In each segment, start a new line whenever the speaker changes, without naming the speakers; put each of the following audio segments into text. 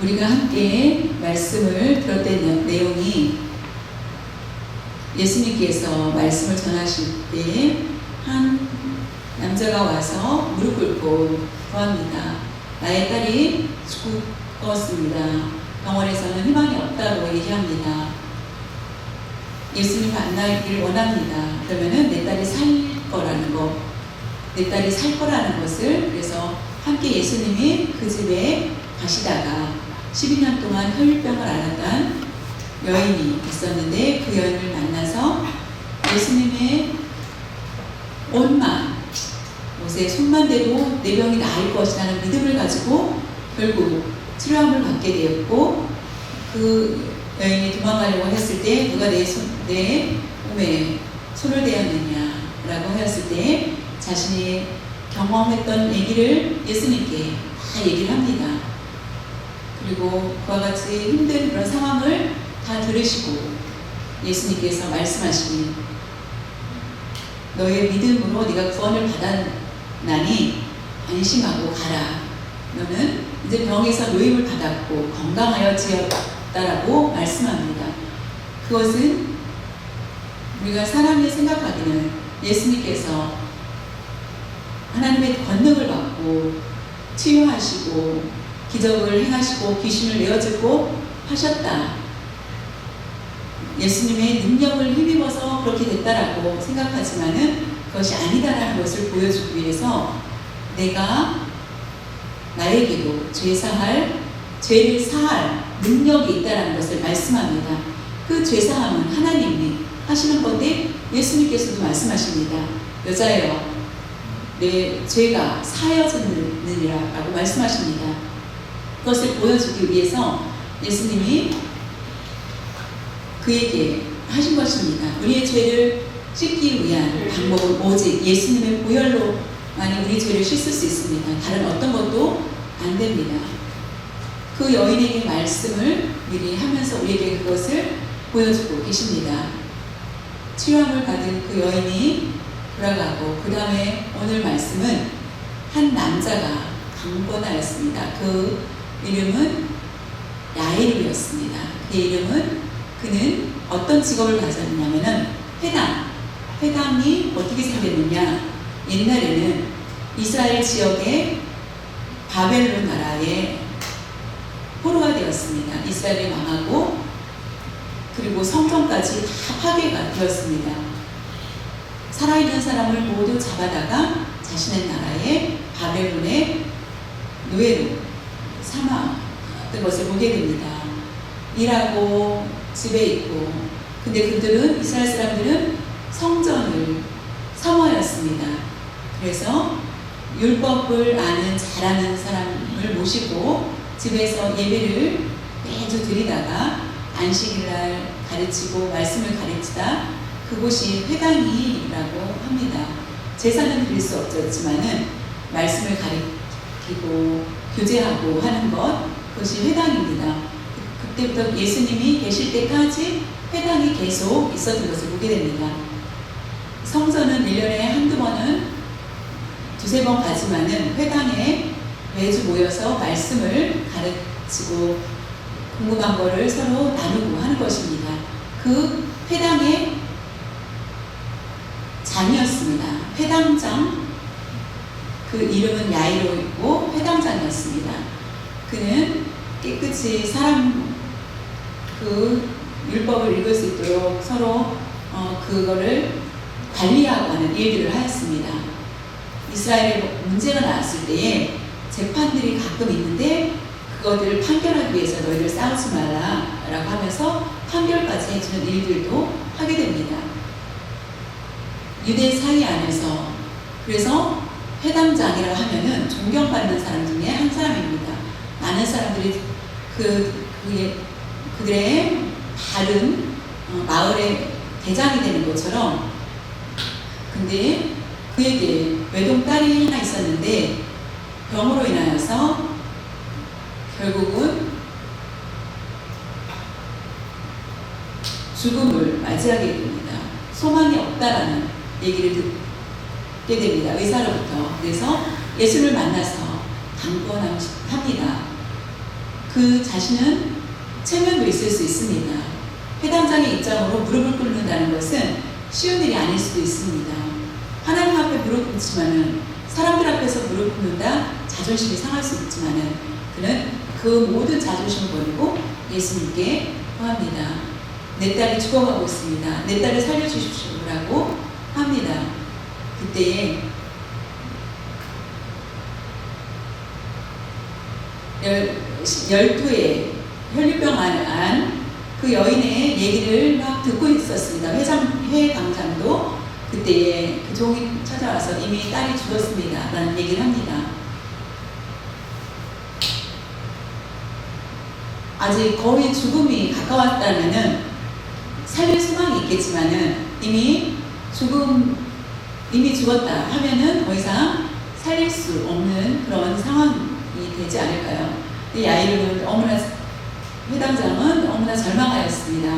우리가 함께 말씀을 들었던 내용이 예수님께서 말씀을 전하실 때 한 남자가 와서 무릎 꿇고 구합니다. 나의 딸이 죽었습니다. 병원에서는 희망이 없다고 얘기합니다. 예수님 만나기를 원합니다. 그러면은 내 딸이 살 거라는 거, 내 딸이 살 거라는 것을, 그래서 함께 예수님이 그 집에 가시다가 12년 동안 혈류병을 앓았던 여인이 있었는데, 그 여인을 만나서 예수님의 온만, 옷에 손만 대도 내 병이 나을 것이라는 믿음을 가지고 결국 치료함을 받게 되었고, 그 여인이 도망가려고 했을 때 누가 내 몸에 손을 대었느냐라고 하였을 때 자신이 경험했던 얘기를 예수님께 다 얘기를 합니다. 그리고 그와 같이 힘든 그런 상황을 다 들으시고 예수님께서 말씀하시니, 너의 믿음으로 네가 구원을 받았나니 안심하고 가라. 너는 이제 병에서 노임을 받았고 건강하여지었다라고 말씀합니다. 그것은 우리가 사람이 생각하기는 예수님께서 하나님의 권능을 받고 치유하시고 기적을 행하시고 귀신을 내어주고 하셨다, 예수님의 능력을 힘입어서 그렇게 됐다라고 생각하지만은 그것이 아니다라는 것을 보여주기 위해서 내가 나에게도 죄를 사할 능력이 있다라는 것을 말씀합니다. 그 죄사함은 하나님이 하시는 건데 예수님께서도 말씀하십니다. 여자여, 내 죄가 사여졌느니라라고 말씀하십니다. 그것을 보여주기 위해서 예수님이 그에게 하신 것입니다. 우리의 죄를 씻기 위한 방법은 오직 예수님의 보혈로만이 우리 죄를 씻을 수 있습니다. 다른 어떤 것도 안 됩니다. 그 여인에게 말씀을 미리 하면서 우리에게 그것을 보여주고 계십니다. 치유함을 받은 그 여인이 돌아가고, 그 다음에 오늘 말씀은 한 남자가 강권하였습니다. 그 이름은 야이루였습니다. 그 이름은, 그는 어떤 직업을 가졌냐면은 회당이 어떻게 생겼느냐, 옛날에는 이스라엘 지역의 바벨론 나라의 포로가 되었습니다. 이스라엘이 망하고 그리고 성전까지 다 파괴가 되었습니다. 살아있는 사람을 모두 잡아다가 자신의 나라의 바벨론의 노예로 삼았던 것을 보게 됩니다. 일하고 집에 있고, 근데 그들은, 이스라엘 사람들은 성전을 사모하였습니다. 그래서 율법을 잘하는 사람을 모시고 집에서 예배를 매주 드리다가 안식일날 가르치고 말씀을 가르치다, 그곳이 회당이라고 합니다. 제사는 드릴 수 없었지만은 말씀을 가르치고 교제하고 하는 것, 그것이 회당입니다. 그때부터 예수님이 계실 때까지 회당이 계속 있었던 것을 보게 됩니다. 성전은 1년에 한두 번은 두세 번 가지만은 회당에 매주 모여서 말씀을 가르치고 궁금한 거를 서로 나누고 하는 것입니다. 그 회당의 장이었습니다. 회당장, 그 이름은 야이로이고 회당장이었습니다. 그는 깨끗이 그 율법을 읽을 수 있도록 서로 그거를 관리하고 하는 일들을 하였습니다. 이스라엘에 문제가 나왔을 때에 재판들이 가끔 있는데 그것들을 판결하기 위해서 너희들 싸우지 말라라고 하면서 판결까지 해주는 일들도 하게 됩니다. 유대 사회 안에서, 그래서 회당장이라고 하면은 존경받는 사람 중에 한 사람입니다. 많은 사람들이 그들의 다른 마을의 대장이 되는 것처럼, 근데 그에게 외동딸이 하나 있었는데 병으로 인하여서 결국은 죽음을 맞이하게 됩니다. 소망이 없다라는 얘기를 듣게 됩니다. 의사로부터. 그래서 예수를 만나서 강권합니다. 그 자신은 체면도 있을 수 있습니다. 회당장의 입장으로 무릎을 꿇는다는 것은 쉬운 일이 아닐 수도 있습니다. 하나님 앞에 무릎 꿇지만은 사람들 앞에서 무릎 꿇는다 자존심이 상할 수 있지만은 그는 그 모든 자존심을 버리고 예수님께 구합니다. 내 딸이 죽어가고 있습니다. 내 딸을 살려주십시오라고 합니다. 그때에 12의 혈류병 안 그 여인의 얘기를 막 듣고 있었습니다. 회당장도 그때에 그 종이 찾아와서 이미 딸이 죽었습니다 라는 얘기를 합니다. 아직 거의 죽음이 가까웠다면은 살릴 소망이 있겠지만은 이미 죽었다 하면은 더 이상 살릴 수 없는 그런 상황이 되지 않을까요? 야이로는 회당장은 너무나 절망하였습니다.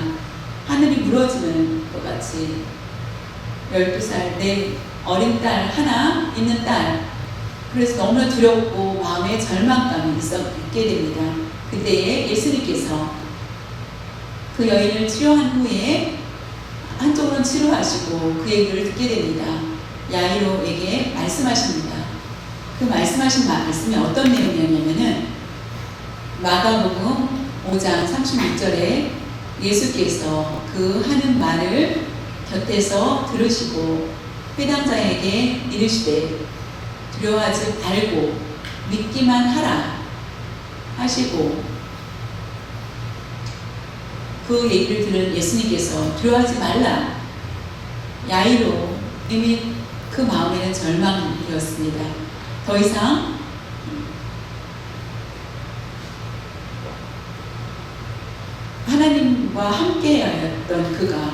하늘이 무너지는 것 같이 12살 내 어린 딸 하나 있는 딸, 그래서 너무나 두렵고 마음에 절망감이 있게 됩니다. 그때에 예수님께서 그 여인을 치료한 후에 한쪽으로는 치료하시고 그 얘기를 듣게 됩니다. 야이로에게 말씀하십니다. 그 말씀하신 말씀이 어떤 내용이었냐면은 마가복음 5장 36절에 예수께서 그 하는 말을 곁에서 들으시고 회당자에게 이르시되 두려워하지 말고 믿기만 하라 하시고, 그 얘기를 들은 예수님께서 두려워하지 말라. 야이로 이미 그 마음에는 절망이었습니다. 더 이상 하나님과 함께였던 그가,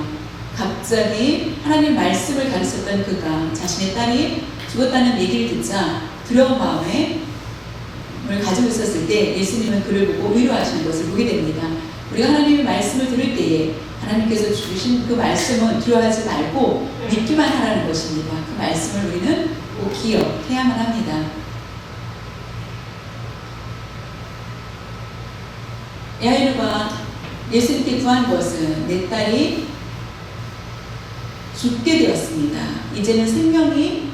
갑자기 하나님 말씀을 가르쳤던 그가 자신의 딸이 죽었다는 얘기를 듣자 두려운 마음을 가지고 있었을 때 예수님은 그를 보고 위로하시는 것을 보게 됩니다. 우리가 하나님의 말씀을 들을 때에 하나님께서 주신 그 말씀은 두려워하지 말고 믿기만 하라는 것입니다. 그 말씀을 우리는 꼭 기억해야만 합니다. 야이로가 예수님께 구한 것은 내 딸이 죽게 되었습니다. 이제는 생명이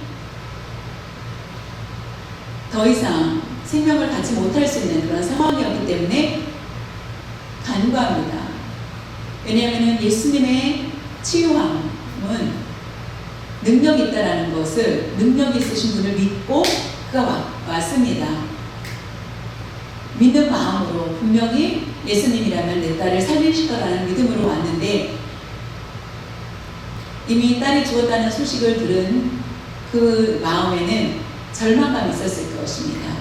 더 이상 생명을 갖지 못할 수 있는 그런 상황이었기 때문에 간구합니다. 왜냐하면 예수님의 치유함은 능력이 있다는 것을, 능력이 있으신 분을 믿고 그가 왔습니다. 믿는 마음으로 분명히 예수님이라면 내 딸을 살리실 거라는 믿음으로 왔는데, 이미 딸이 죽었다는 소식을 들은 그 마음에는 절망감이 있었을 것입니다.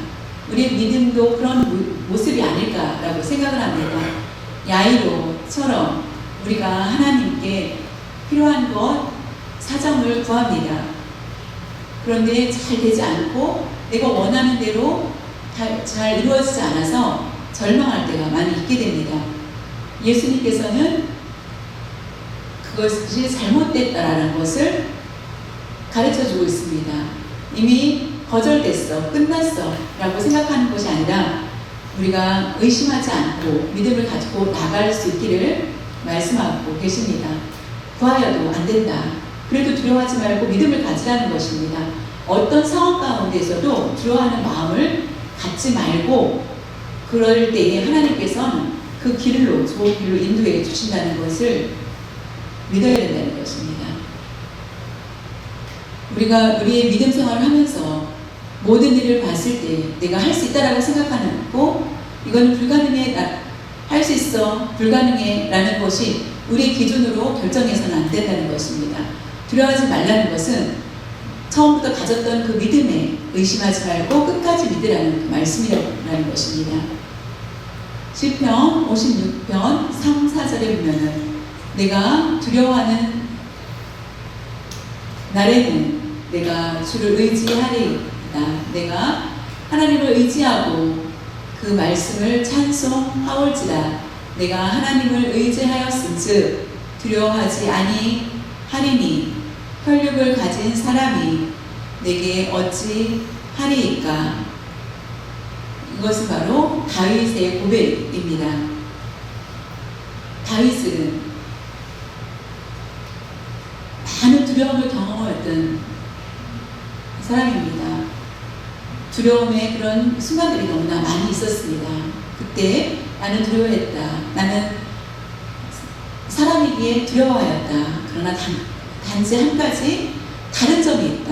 우리의 믿음도 그런 모습이 아닐까라고 생각을 합니다. 야이로처럼 우리가 하나님께 필요한 것, 사정을 구합니다. 그런데 잘 되지 않고 내가 원하는 대로 잘 이루어지지 않아서 절망할 때가 많이 있게 됩니다. 예수님께서는 그것이 잘못됐다라는 것을 가르쳐주고 있습니다. 이미 거절됐어, 끝났어 라고 생각하는 것이 아니라 우리가 의심하지 않고 믿음을 가지고 나갈 수 있기를 말씀하고 계십니다. 구하여도 안 된다. 그래도 두려워하지 말고 믿음을 가지라는 것입니다. 어떤 상황 가운데서도 두려워하는 마음을 갖지 말고, 그럴 때에 하나님께서는 그 길로, 좋은 길로 인도해 주신다는 것을 믿어야 된다는 것입니다. 우리가 우리의 믿음 생활을 하면서 모든 일을 봤을 때 내가 할 수 있다라고 생각하는 거, 이거는 불가능해, 할 수 있어, 불가능해 라는 것이 우리의 기준으로 결정해서는 안 된다는 것입니다. 두려워하지 말라는 것은 처음부터 가졌던 그 믿음에 의심하지 말고 끝까지 믿으라는 그 말씀이라는 것입니다. 시편 56편 3, 4절에 보면은 내가 두려워하는 날에는 내가 주를 의지하리이다. 내가 하나님을 의지하고 그 말씀을 찬송하올지라. 내가 하나님을 의지하였은즉 두려워하지 아니하리니 혈육을 가진 사람이 내게 어찌 하리이까. 그것은 바로 다윗의 고백입니다. 다윗은 많은 두려움을 경험했던 사람입니다. 두려움의 그런 순간들이 너무나 많이 있었습니다. 그때 나는 두려워했다. 나는 사람이기에 두려워하였다. 그러나 단지 한 가지 다른 점이 있다.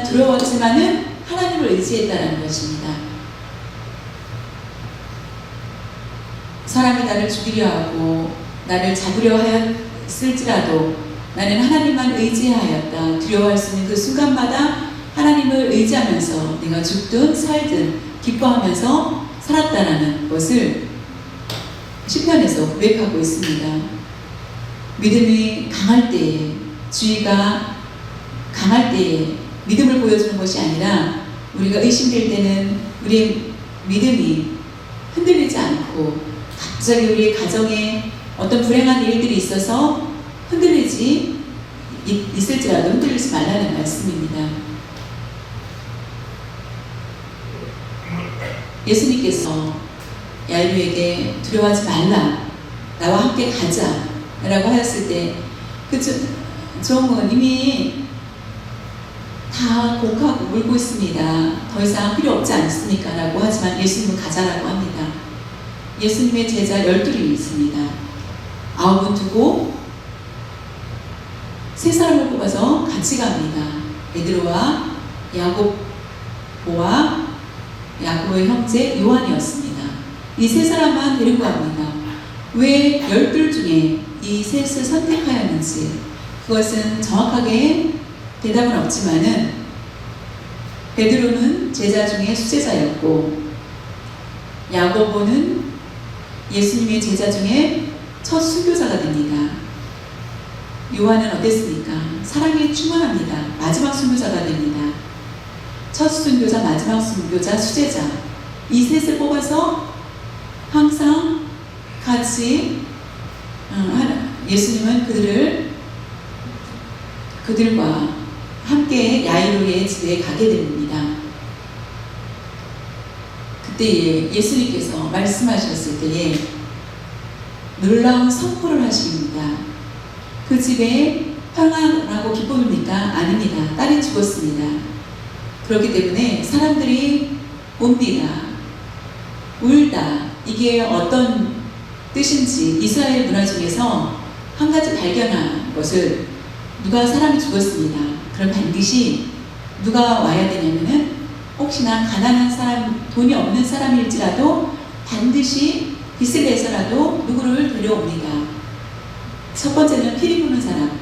두려웠지만은 하나님을 의지했다는 것입니다. 사람이 나를 죽이려 하고 나를 잡으려 하였을지라도 나는 하나님만 의지하였다. 두려워할 수 있는 그 순간마다 하나님을 의지하면서 내가 죽든 살든 기뻐하면서 살았다라는 것을 시편에서 고백하고 있습니다. 믿음이 강할 때에, 주의가 강할 때에 믿음을 보여주는 것이 아니라 우리가 의심될 때는 우리의 믿음이 흔들리지 않고 갑자기 우리의 가정에 어떤 불행한 일들이 있어서 있을지라도 흔들리지 말라는 말씀입니다. 예수님께서 야이로에게 두려워하지 말라, 나와 함께 가자 라고 하였을 때 그 종은 이미 다 곡하고 울고 있습니다. 더 이상 필요 없지 않습니까? 라고 하지만 예수님은 가자라고 합니다. 예수님의 제자 12이 있습니다. 9은 두고 3사람을 뽑아서 같이 갑니다. 베드로와 야고보의 형제 요한이었습니다. 이 3사람만 데리고 갑니다. 왜 12 중에 이 셋을 선택하였는지 그것은 정확하게 대답은 없지만은 베드로는 제자 중에 수제자였고 야고보는 예수님의 제자 중에 첫 순교자가 됩니다. 요한은 어땠습니까? 사랑에 충만합니다. 마지막 순교자가 됩니다. 첫 순교자, 마지막 순교자, 수제자 이 셋을 뽑아서 항상 같이 예수님은 그들과 함께 야이로의 집에 가게 됩니다. 그때 예수님께서 말씀하셨을 때에 놀라운 선포를 하십니다. 그 집에 평안하고 기쁨입니까? 아닙니다. 딸이 죽었습니다. 그렇기 때문에 사람들이 옵니다. 울다. 이게 어떤 뜻인지 이스라엘 문화 중에서 한 가지 발견한 것을 누가 사람이 죽었습니다. 그럼 반드시 누가 와야 되냐면은 혹시나 가난한 사람, 돈이 없는 사람일지라도 반드시 빚을 내서라도 누구를 데려옵니다. 첫 번째는 피리 부는 사람,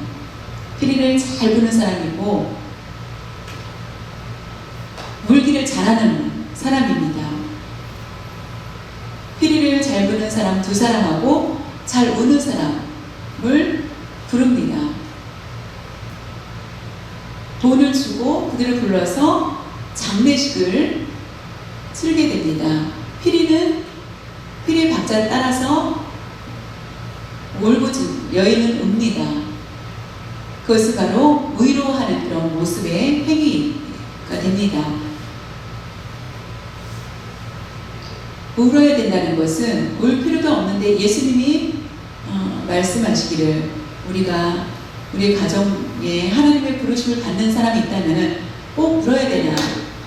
피리를 잘 부는 사람이고 물기를 잘하는 사람입니다. 피리를 잘 부는 사람 2사람하고 잘 우는 사람을 부릅니다. 돈을 주고 그들을 불러서 장례식을 치르게 됩니다. 피리의 박자를 따라서 울부짖는 여인은 웁니다. 그것은 바로 위로하는 그런 모습의 행위가 됩니다. 울어야 된다는 것은 울 필요가 없는데 예수님이 말씀하시기를 우리의 가정에 하나님의 부르심을 받는 사람이 있다면 꼭 울어야 되나,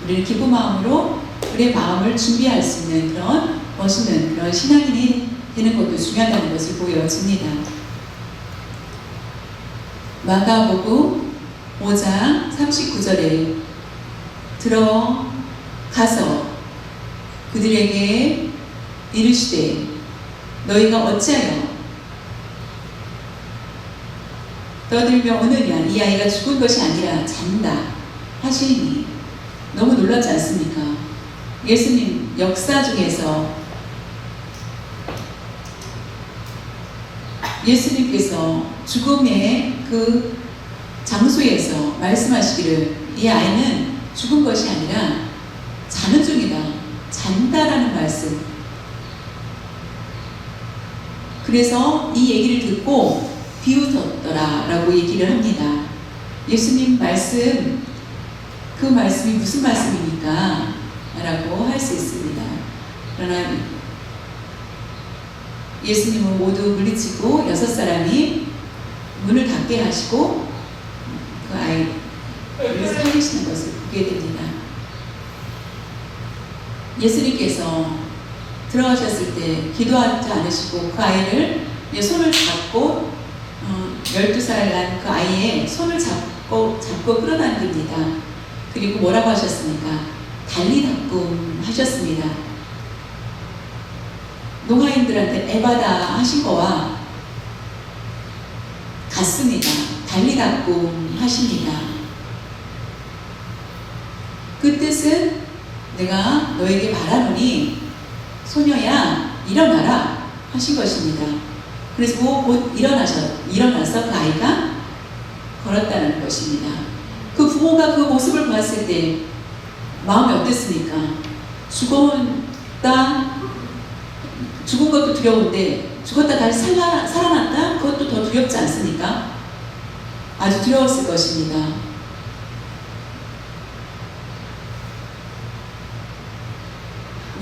우리는 기쁜 마음으로 우리의 마음을 준비할 수 있는 그런 멋있는 그런 신앙인이 되는 것도 중요하다는 것을 보여줍니다. 마가복음 5장 39절에 들어가서 그들에게 이르시되 너희가 어찌하여 떠들며 우느냐, 이 아이가 죽은 것이 아니라 잔다 하시니 너무 놀랍지 않습니까? 예수님 역사 중에서 예수님께서 죽음의 그 장소에서 말씀하시기를 이 아이는 죽은 것이 아니라 자는 중이다, 잔다라는 말씀. 그래서 이 얘기를 듣고 비웃었더라 라고 얘기를 합니다. 예수님 말씀, 그 말씀이 무슨 말씀입니까? 라고 할 수 있습니다. 그러나 예수님은 모두 물리치고 6사람이 문을 닫게 하시고 그 아이를 살리시는 것을 보게 됩니다. 예수님께서 들어가셨을 때 기도하지 않으시고 그 아이를 손을 잡고 12살 난 그 아이의 손을 잡고 끌어당깁니다. 그리고 뭐라고 하셨습니까? 달리다꿈 하셨습니다. 농아인들한테 에바다 하신 거와 같습니다. 달리다꿈 하십니다. 그 뜻은 내가 너에게 말하노니 소녀야 일어나라 하신 것입니다. 그래서 곧 일어나서 그 아이가 걸었다는 것입니다. 그 부모가 그 모습을 보았을 때 마음이 어땠습니까? 죽은 것도 두려운데 죽었다 다시 살아났다? 그것도 더 두렵지 않습니까? 아주 두려웠을 것입니다.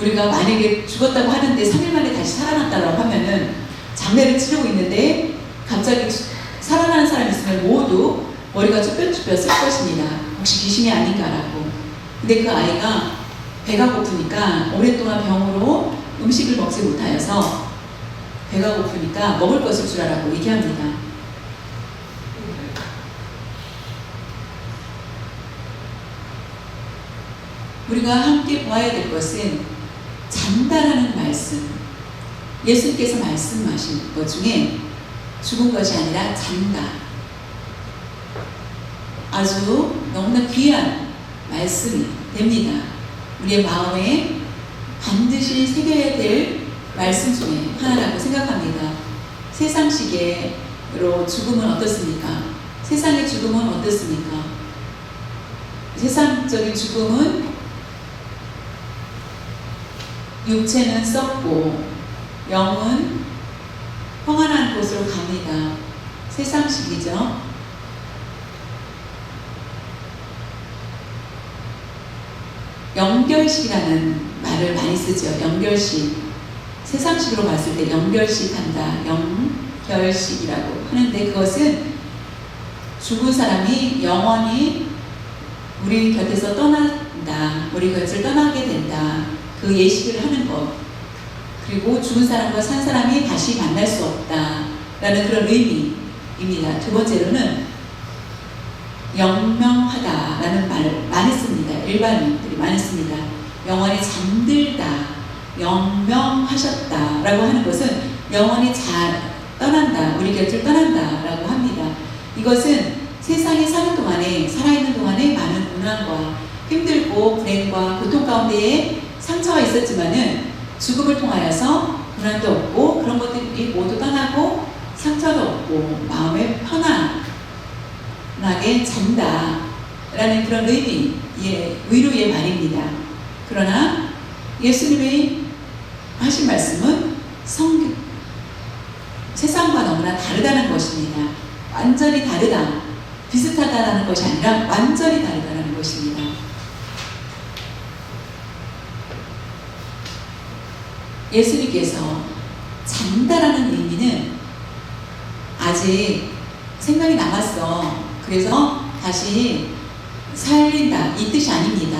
우리가 만약에 죽었다고 하는데 3일 만에 다시 살아났다고 하면은 장례를 치르고 있는데 갑자기 살아나는 사람이 있으면 모두 머리가 쭈뼛쭈뼛 쓸 것입니다. 혹시 귀신이 아닌가라고. 근데 그 아이가 배가 고프니까 오랫동안 병으로 음식을 먹지 못하여서 배가 고프니까 먹을 것을 주라라고 얘기합니다. 우리가 함께 보아야 될 것은 잔다라는 말씀. 예수님께서 말씀하신 것 중에 죽은 것이 아니라 잔다. 아주 너무나 귀한 말씀이 됩니다. 우리의 마음에 반드시 새겨야 될 말씀 중에 하나라고 생각합니다. 세상식으로 죽음은 어떻습니까? 세상의 죽음은 어떻습니까? 세상적인 죽음은 육체는 썩고 영은 평안한 곳으로 갑니다. 세상식이죠. 영결식이라는 말을 많이 쓰죠. 영결식. 세상식으로 봤을 때 영결식한다. 영결식이라고 하는데 그것은 죽은 사람이 영원히 우리 곁에서 떠난다. 우리 곁을 떠나게 된다. 그 예식을 하는 것. 그리고 죽은 사람과 산 사람이 다시 만날 수 없다. 라는 그런 의미입니다. 두 번째로는 영명하다라는 말을 많이 씁니다. 일반인들이 많이 씁니다. 영원히 잠들다, 영명하셨다라고 하는 것은 영원히 잘 떠난다, 우리 곁을 떠난다라고 합니다. 이것은 세상에 사는 동안에, 살아있는 동안에 많은 고난과 힘들고 불행과 고통 가운데에 상처가 있었지만은 죽음을 통하여서 고난도 없고 그런 것들이 모두 떠나고 상처도 없고 마음의 편안하게 잔다 라는 그런 의미의 위로의 말입니다. 그러나 예수님이 하신 말씀은 세상과 너무나 다르다는 것입니다. 완전히 다르다, 비슷하다라는 것이 아니라 완전히 다르다는 것입니다. 예수님께서 잔다라는 의미는 아직 생명이 남았어. 그래서 다시 살린다. 이 뜻이 아닙니다.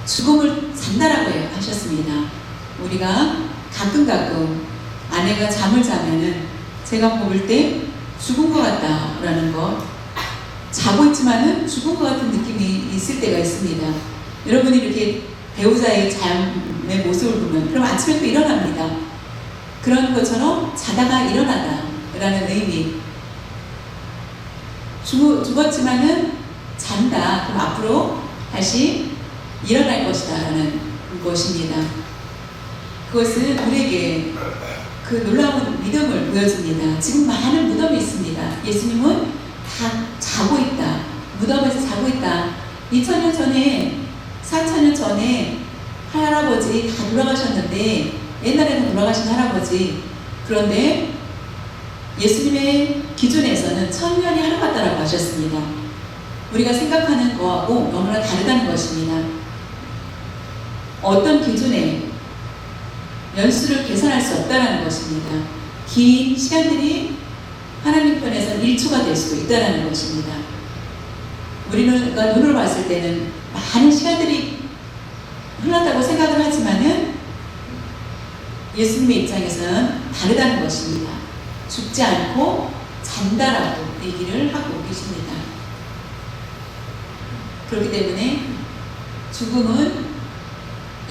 죽음을 잔다라고 하셨습니다. 우리가 가끔 아내가 잠을 자면은 제가 볼 때 죽은 것 같다라는 것, 자고 있지만은 죽은 것 같은 느낌이 있을 때가 있습니다. 여러분이 이렇게 배우자의 잠의 모습을 보면 그럼 아침에 또 일어납니다. 그런 것처럼 자다가 일어나다 라는 의미. 죽었지만은 잔다. 그럼 앞으로 다시 일어날 것이다 라는 것입니다. 그것은 우리에게 그 놀라운 믿음을 보여줍니다. 지금 많은 무덤이 있습니다. 예수님은 다 자고 있다. 무덤에서 자고 있다. 2000년 전에 4000년 전에 할아버지 다 돌아가셨는데, 옛날에 다 돌아가신 할아버지, 그런데 예수님의 기준에서는 1000년이 하루 같다라고 하셨습니다. 우리가 생각하는 거하고 너무나 다르다는 것입니다. 어떤 기준에 연수를 계산할 수 없다는 것입니다. 긴 시간들이 하나님 편에서는 1초가 될 수도 있다는 것입니다. 우리는 눈으로 봤을 때는 많은 시간들이 흘렀다고 생각을 하지만은 예수님의 입장에서는 다르다는 것입니다. 죽지 않고 잔다라고 얘기를 하고 계십니다. 그렇기 때문에 죽음은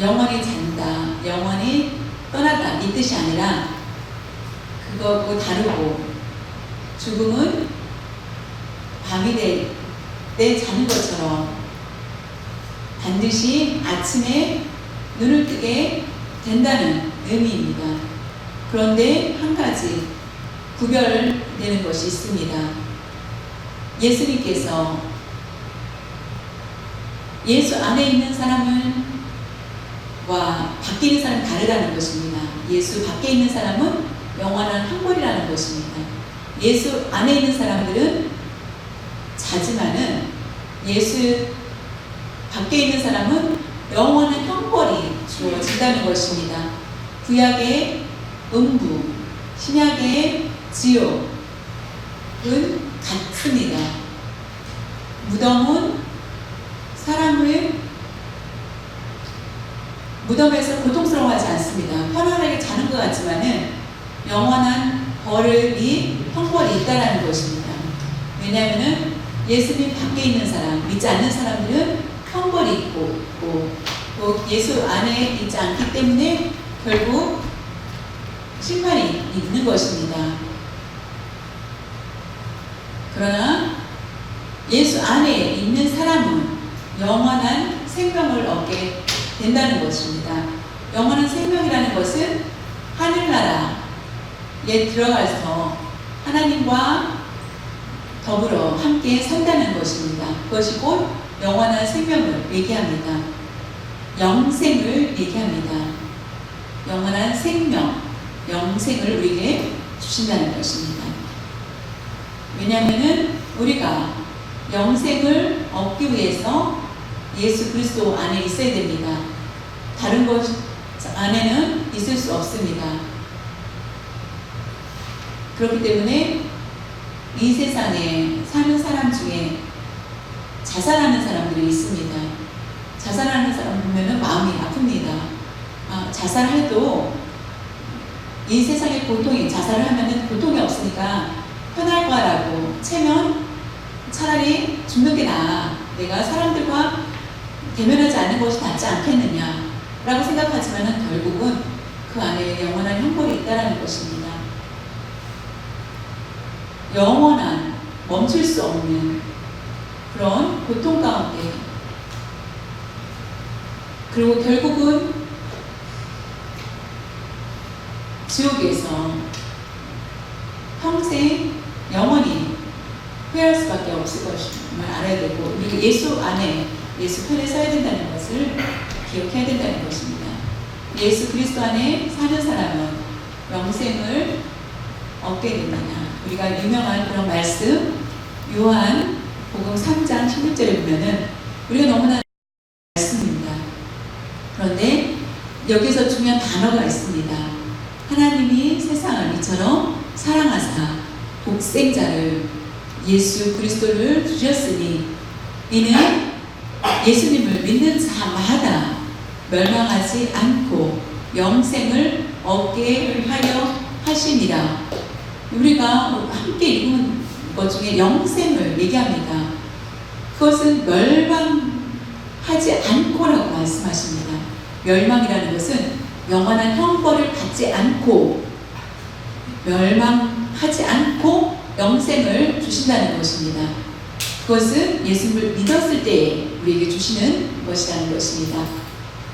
영원히 잔다, 영원히 떠나다 이 뜻이 아니라 그거하고 다르고, 죽음은 밤이 될 때 자는 것처럼 반드시 아침에 눈을 뜨게 된다는 의미입니다. 그런데 한 가지 구별되는 것이 있습니다. 예수님께서 예수 안에 있는 사람과 밖에 있는 사람은 다르다는 것입니다. 예수 밖에 있는 사람은 영원한 형벌이라는 것입니다. 예수 안에 있는 사람들은 자지만은 예수 밖에 있는 사람은 영원한 형벌이 주어진다는 것입니다. 구약의 음부, 신약의 지옥은 같습니다. 무덤은 사람을 무덤에서 고통스러워하지 않습니다. 편안하게 자는 것 같지만은 영원한 벌이 형벌이 있다는 것입니다. 왜냐하면은 예수님 밖에 있는 사람, 믿지 않는 사람들은 형벌이 있고 또 예수 안에 있지 않기 때문에 결국 심판이 있는 것입니다. 그러나 예수 안에 있는 사람은 영원한 생명을 얻게 된다는 것입니다. 영원한 생명이라는 것은 하늘나라에 들어가서 하나님과 더불어 함께 산다는 것입니다. 그것이 곧 영원한 생명을 얘기합니다. 영생을 얘기합니다. 영원한 생명, 영생을 우리에게 주신다는 것입니다. 왜냐하면 우리가 영생을 얻기 위해서 예수 그리스도 안에 있어야 됩니다. 다른 것 안에는 있을 수 없습니다. 그렇기 때문에 이 세상에 사는 사람 중에 자살하는 사람들이 있습니다. 자살하는 사람 보면은 마음이 아픕니다. 자살해도 이 세상의 고통이, 자살을 하면은 고통이 없으니까 편할 거라고 채면 차라리 죽는 게 나아. 내가 사람들과 대면하지 않는 것이 낫지 않겠느냐라고 생각하지만은 결국은 그 안에 영원한 형벌이 있다는 것입니다. 영원한 멈출 수 없는 그런 고통 가운데, 그리고 결국은 지옥에서 평생 영원히 회할 수밖에 없을 것임을 알아야 되고, 우리가 예수 안에, 예수 편에 서야 된다는 것을 기억해야 된다는 것입니다. 예수 그리스도 안에 사는 사람은 영생을 얻게 됩니다. 우리가 유명한 그런 말씀, 요한 복음 3장 16절에 보면은 우리가 너무나 말씀입니다. 그런데 여기서 중요한 단어가 있습니다. 하나님이 세상을 이처럼 사랑하사 독생자를, 예수 그리스도를 주셨으니 이는 예수님을 믿는 자마다 멸망하지 않고 영생을 얻게 하려 하심이라. 우리가 함께 읽은 것 중에 영생을 얘기합니다. 그것은 멸망하지 않고라고 말씀하십니다. 멸망이라는 것은 영원한 형벌을 받지 않고, 멸망하지 않고 영생을 주신다는 것입니다. 그것은 예수님을 믿었을 때 우리에게 주시는 것이라는 것입니다.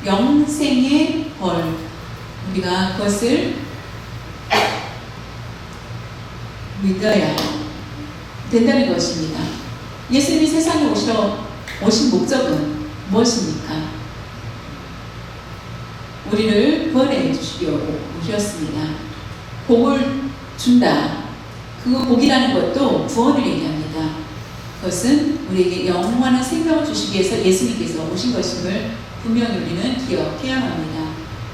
영생의 벌, 우리가 그것을 믿어야 된다는 것입니다. 예수님이 세상에 오신 목적은 무엇입니까? 우리를 구원해 주시려고 오셨습니다. 복을 준다. 그 복이라는 것도 구원을 얘기합니다. 그것은 우리에게 영원한 생명을 주시기 위해서 예수님께서 오신 것임을 분명히 우리는 기억해야 합니다.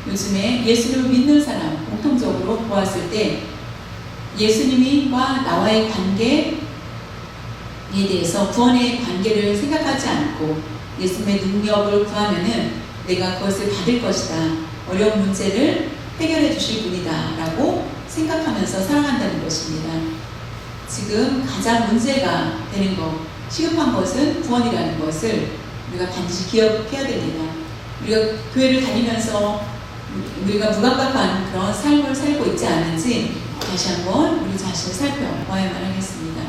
요즘에 예수님을 믿는 사람 공통적으로 보았을 때 예수님과 나와의 관계에 대해서 구원의 관계를 생각하지 않고 예수님의 능력을 구하면은 내가 그것을 받을 것이다. 어려운 문제를 해결해 주실 분이다. 라고 생각하면서 살아간다는 것입니다. 지금 가장 문제가 되는 것, 시급한 것은 구원이라는 것을 우리가 반드시 기억해야 됩니다. 우리가 교회를 다니면서 우리가 무감각한 그런 삶을 살고 있지 않은지 다시 한번 우리 자신을 살펴봐야만 하겠습니다.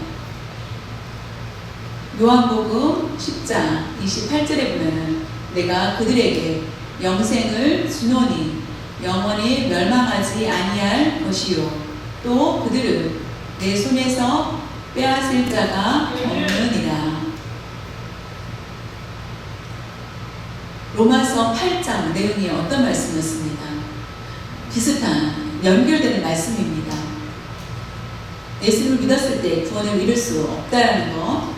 요한복음 10장 28절에 보면은 내가 그들에게 영생을 주노니 영원히 멸망하지 아니할 것이요 또 그들은 내 손에서 빼앗을 자가 없느니라. 로마서 8장 내용이 어떤 말씀이었습니까? 비슷한 연결되는 말씀입니다. 예수님을 믿었을 때 구원을 이룰 수 없다라는 것,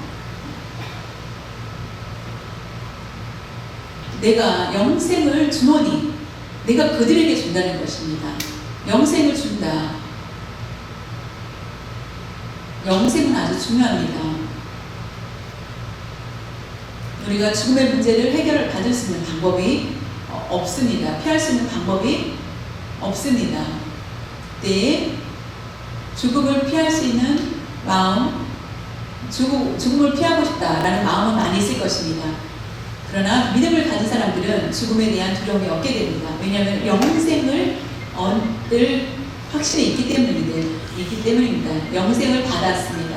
내가 영생을 주노니 내가 그들에게 준다는 것입니다. 영생을 준다. 영생은 아주 중요합니다. 우리가 죽음의 문제를 해결을 받을 수 있는 방법이 없습니다. 피할 수 있는 방법이 없습니다. 그때 죽음을 피할 수 있는 마음, 죽음을 피하고 싶다라는 마음은 많이 있을 것입니다. 그러나 믿음을 가진 사람들은 죽음에 대한 두려움이 없게 됩니다. 왜냐하면 영생을 얻을 확신이 있기 때문입니다. 영생을 받았습니다.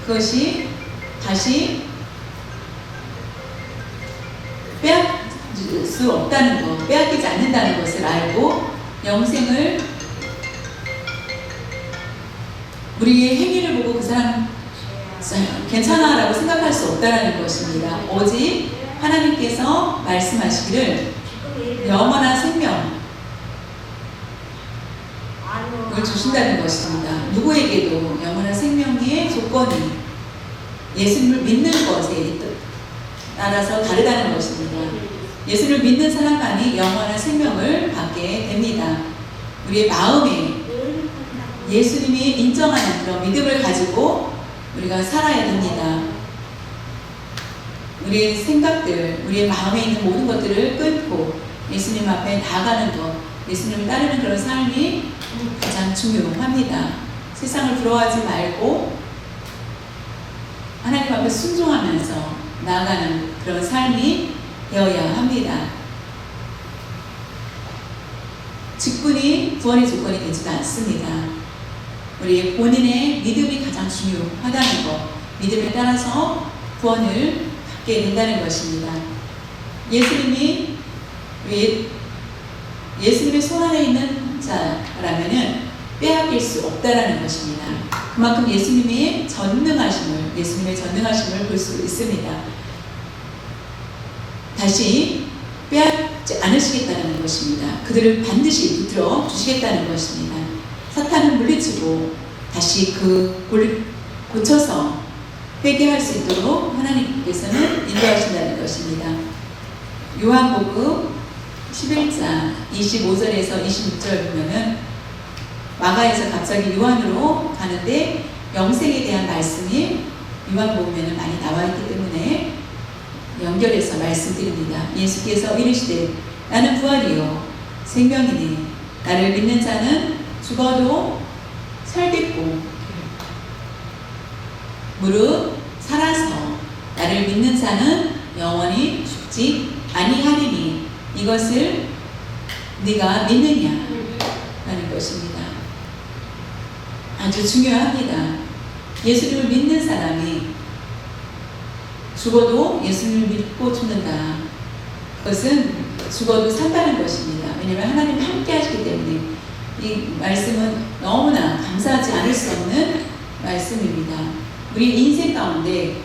그것이 다시 빼앗을 수 없다는 것, 빼앗기지 않는다는 것을 알고 영생을 우리의 행위를 보고 그 사람 괜찮아 라고 생각할 수 없다는 것입니다. 오직 하나님께서 말씀하시기를 영원한 생명을 주신다는 것입니다. 누구에게도 영원한 생명의 조건이 예수님을 믿는 것에 따라서 다르다는 것입니다. 예수를 믿는 사람만이 영원한 생명을 받게 됩니다. 우리의 마음에 예수님이 인정하는 그런 믿음을 가지고 우리가 살아야 됩니다. 우리의 생각들, 우리의 마음에 있는 모든 것들을 끊고 예수님 앞에 나아가는 것, 예수님을 따르는 그런 삶이 가장 중요합니다. 세상을 부러워하지 말고 하나님 앞에 순종하면서 나아가는 그런 삶이 되어야 합니다. 직분이 구원의 조건이 되지도 않습니다. 우리 본인의 믿음이 가장 중요하다는 것, 믿음에 따라서 구원을 받게 된다는 것입니다. 예수님의 손 안에 있는 자라면은 빼앗길 수 없다라는 것입니다. 그만큼 예수님의 전능하심을 볼 수 있습니다. 다시 빼앗지 않으시겠다는 것입니다. 그들을 반드시 붙들어 주시겠다는 것입니다. 사탄을 물리치고 다시 고쳐서 회개할 수 있도록 하나님께서는 인도하신다는 것입니다. 요한복음 11장 25절에서 26절 보면은 마가에서 갑자기 요한으로 가는데 영생에 대한 말씀이 요한복음에는 많이 나와 있기 때문에 연결해서 말씀드립니다. 예수께서 이르시되 나는 부활이요 생명이니 나를 믿는 자는 죽어도 살겠고 무릇 살아서 나를 믿는 자는 영원히 죽지 아니하리니 이것을 네가 믿느냐 라는 것입니다. 아주 중요합니다. 예수님을 믿는 사람이 죽어도 예수님을 믿고 죽는다. 그것은 죽어도 산다는 것입니다. 왜냐하면 하나님이 함께 하시기 때문에 이 말씀은 너무나 감사하지 않을 수 없는 말씀입니다. 우리 인생 가운데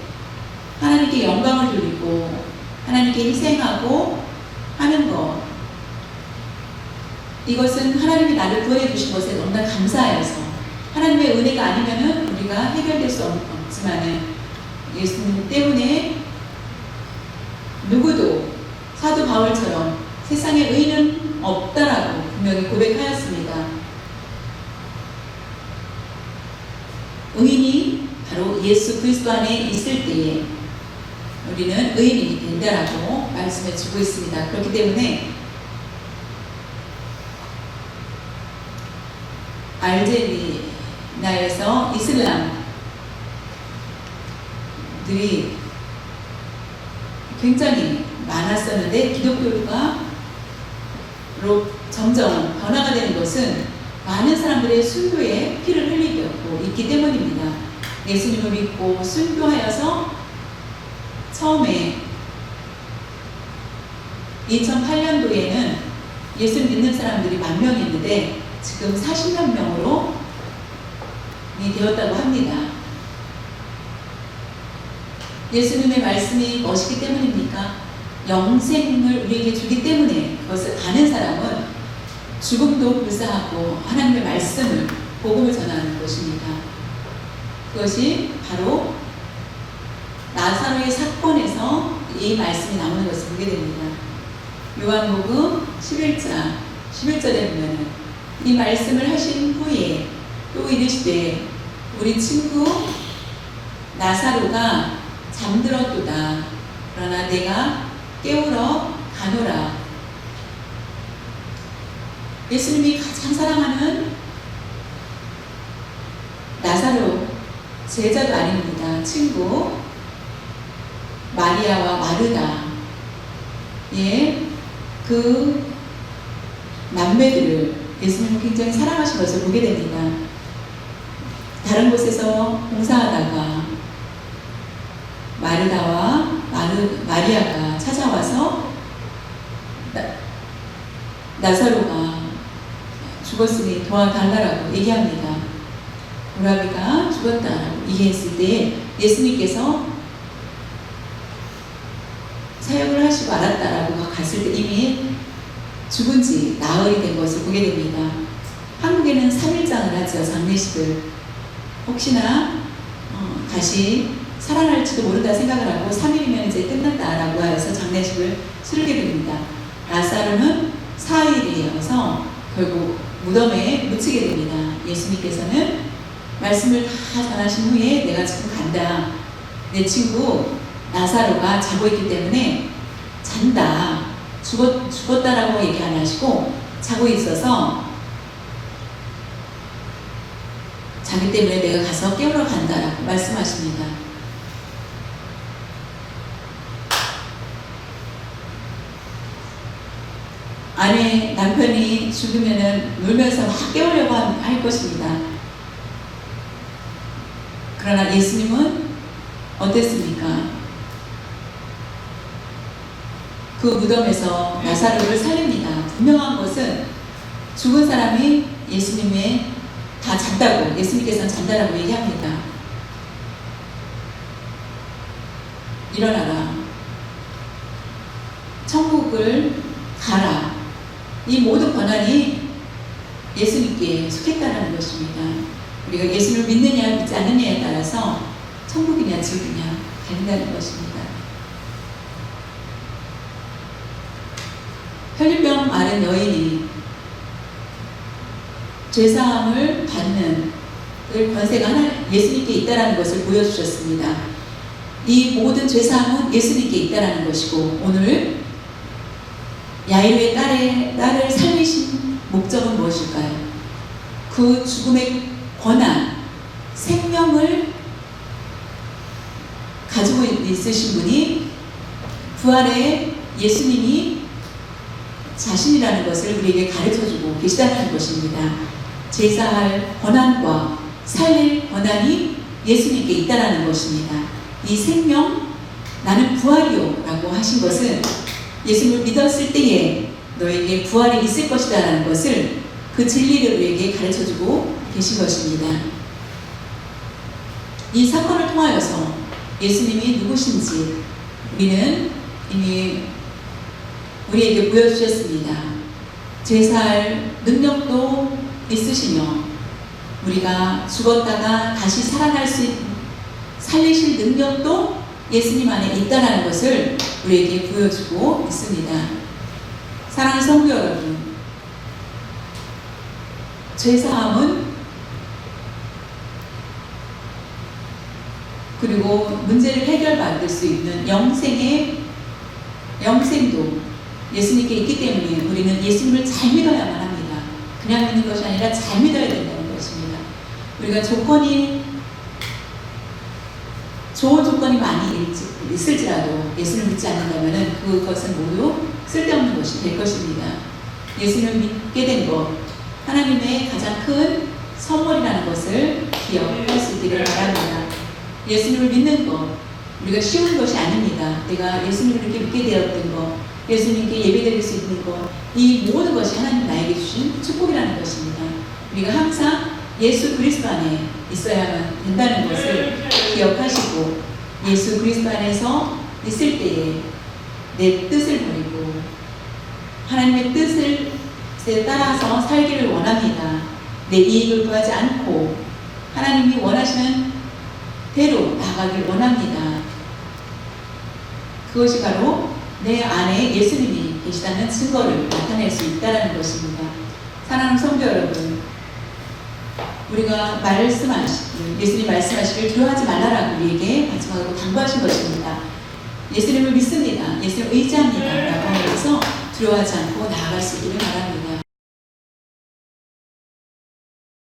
하나님께 영광을 돌리고 하나님께 희생하고 하는 것, 이것은 하나님이 나를 구원해 주신 것에 너무나 감사해서 하나님의 은혜가 아니면은 우리가 해결될 수 없지만은 예수님 때문에 누구도 사도 바울처럼 세상에 의인은 없다라고 분명히 고백하였습니다. 의인이 바로 예수 그리스도 안에 있을 때에 우리는 의인이 된다라고 말씀해 주고 있습니다. 그렇기 때문에 알제리나에서 이슬람들이 굉장히 많았었는데 기독교가 점점 변화가 되는 것은 많은 사람들의 순교에 피를 흘리고 있기 때문입니다. 예수님을 믿고 순교하여서 처음에 2008년도에는 예수님 믿는 사람들이 10,000명이었는데 지금 40만 명으로 되었다고 합니다. 예수님의 말씀이 무엇이기 때문입니까? 영생을 우리에게 주기 때문에 그것을 아는 사람은 죽음도 불사하고 하나님의 말씀을 복음을 전하는 것입니다. 그것이 바로 나사로의 사건에서 이 말씀이 나오는 것을 보게 됩니다. 요한복음 11절에 보면 이 말씀을 하신 후에 또 이르시되 우리 친구 나사로가 잠들었도다. 그러나 내가 깨우러 가노라. 예수님이 가장 사랑하는 나사로 제자도 아닙니다. 친구 마리아와 마르다 그 남매들을 예수님은 굉장히 사랑하신 것을 보게 됩니다. 다른 곳에서 봉사하다가 마르다와 마리아가 찾아와서 나사로가 죽었으니 도와달라고 얘기합니다. 오라비가 죽었다라고 얘기했을 때 예수님께서 사역을 하시고 알았다라고 갔을 때 이미 죽은 지 나흘이 된 것을 보게 됩니다. 한국에는 3일장을 하죠. 장례식을. 혹시나 다시 살아날지도 모른다 생각을 하고 3일이면 이제 끝났다라고 하여서 장례식을 치르게 됩니다. 나사로는 4일이어서 결국 무덤에 묻히게 됩니다. 예수님께서는 말씀을 다 전하신 후에 내가 지금 간다. 내 친구 나사로가 자고 있기 때문에 잔다. 죽었다라고 얘기 안 하시고 자고 있어서 자기 때문에 내가 가서 깨우러 간다라고 말씀하십니다. 아내 남편이 죽으면은 놀면서 막 깨우려고 할 것입니다. 그러나 예수님은 어땠습니까? 그 무덤에서 나사로를 살립니다. 분명한 것은 죽은 사람이 예수님의 다 잔다고, 예수님께서는 잔다라고 얘기합니다. 일어나라. 천국을 가라. 이 모든 권한이 예수님께 속했다는 것입니다. 우리가 예수를 믿느냐 믿지 않느냐에 따라서 천국이냐 지옥이냐 된다는 것입니다. 혈류병 앓은 여인이 죄사함을 받는 권세가 예수님께 있다는 것을 보여주셨습니다. 이 모든 죄사함은 예수님께 있다는 것이고 오늘 야이로의 딸을 살리신 목적은 무엇일까요? 그 죽음의 권한, 생명을 가지고 있으신 분이 부활의 예수님이 자신이라는 것을 우리에게 가르쳐주고 계시다는 것입니다. 제사할 권한과 살릴 권한이 예수님께 있다는 것입니다. 이 생명, 나는 부활이요 라고 하신 것은 예수님을 믿었을 때에 너에게 부활이 있을 것이다 라는 것을 그 진리를 우리에게 가르쳐주고 계신 것입니다. 이 사건을 통하여서 예수님이 누구신지 우리는 이미 우리에게 보여주셨습니다. 제사할 능력도 있으시며 우리가 죽었다가 다시 살리실 능력도 예수님 안에 있다는 것을 우리에게 보여주고 있습니다. 사랑하는 성도 여러분, 죄사함은 그리고 문제를 해결받을 수 있는 영생도 예수님께 있기 때문에 우리는 예수님을 잘 믿어야만 합니다. 그냥 믿는 것이 아니라 잘 믿어야 된다는 것입니다. 우리가 좋은 조건이 많이 있을지라도 예수님을 믿지 않는다면 그것은 모두 쓸데없는 것이 될 것입니다. 예수님을 믿게 된 것, 하나님의 가장 큰 선물이라는 것을 기억할 수 있기를 바랍니다. 예수님을 믿는 것, 우리가 쉬운 것이 아닙니다. 내가 예수님을 이렇게 믿게 되었던 것, 예수님께 예배드릴 수 있는 것, 이 모든 것이 하나님 나에게 주신 축복이라는 것입니다. 우리가 항상 예수 그리스도 안에 있어야만 된다는 것을 기억하시고, 예수 그리스도 안에서 있을 때에 내 뜻을 버리고 하나님의 뜻을 따라서 살기를 원합니다. 내 이익을 구하지 않고 하나님이 원하시는 대로 나아가길 원합니다. 그것이 바로 내 안에 예수님이 계시다는 증거를 나타낼 수 있다는 것입니다. 사랑하는 성도 여러분, 우리가 예수님 말씀하시길 두려워하지 말라라고 우리에게 마지막으로 당부하신 것입니다. 예수님을 믿습니다. 예수님을 의지합니다. 라고 하면서 두려워하지 않고 나아갈 수 있기를 바랍니다.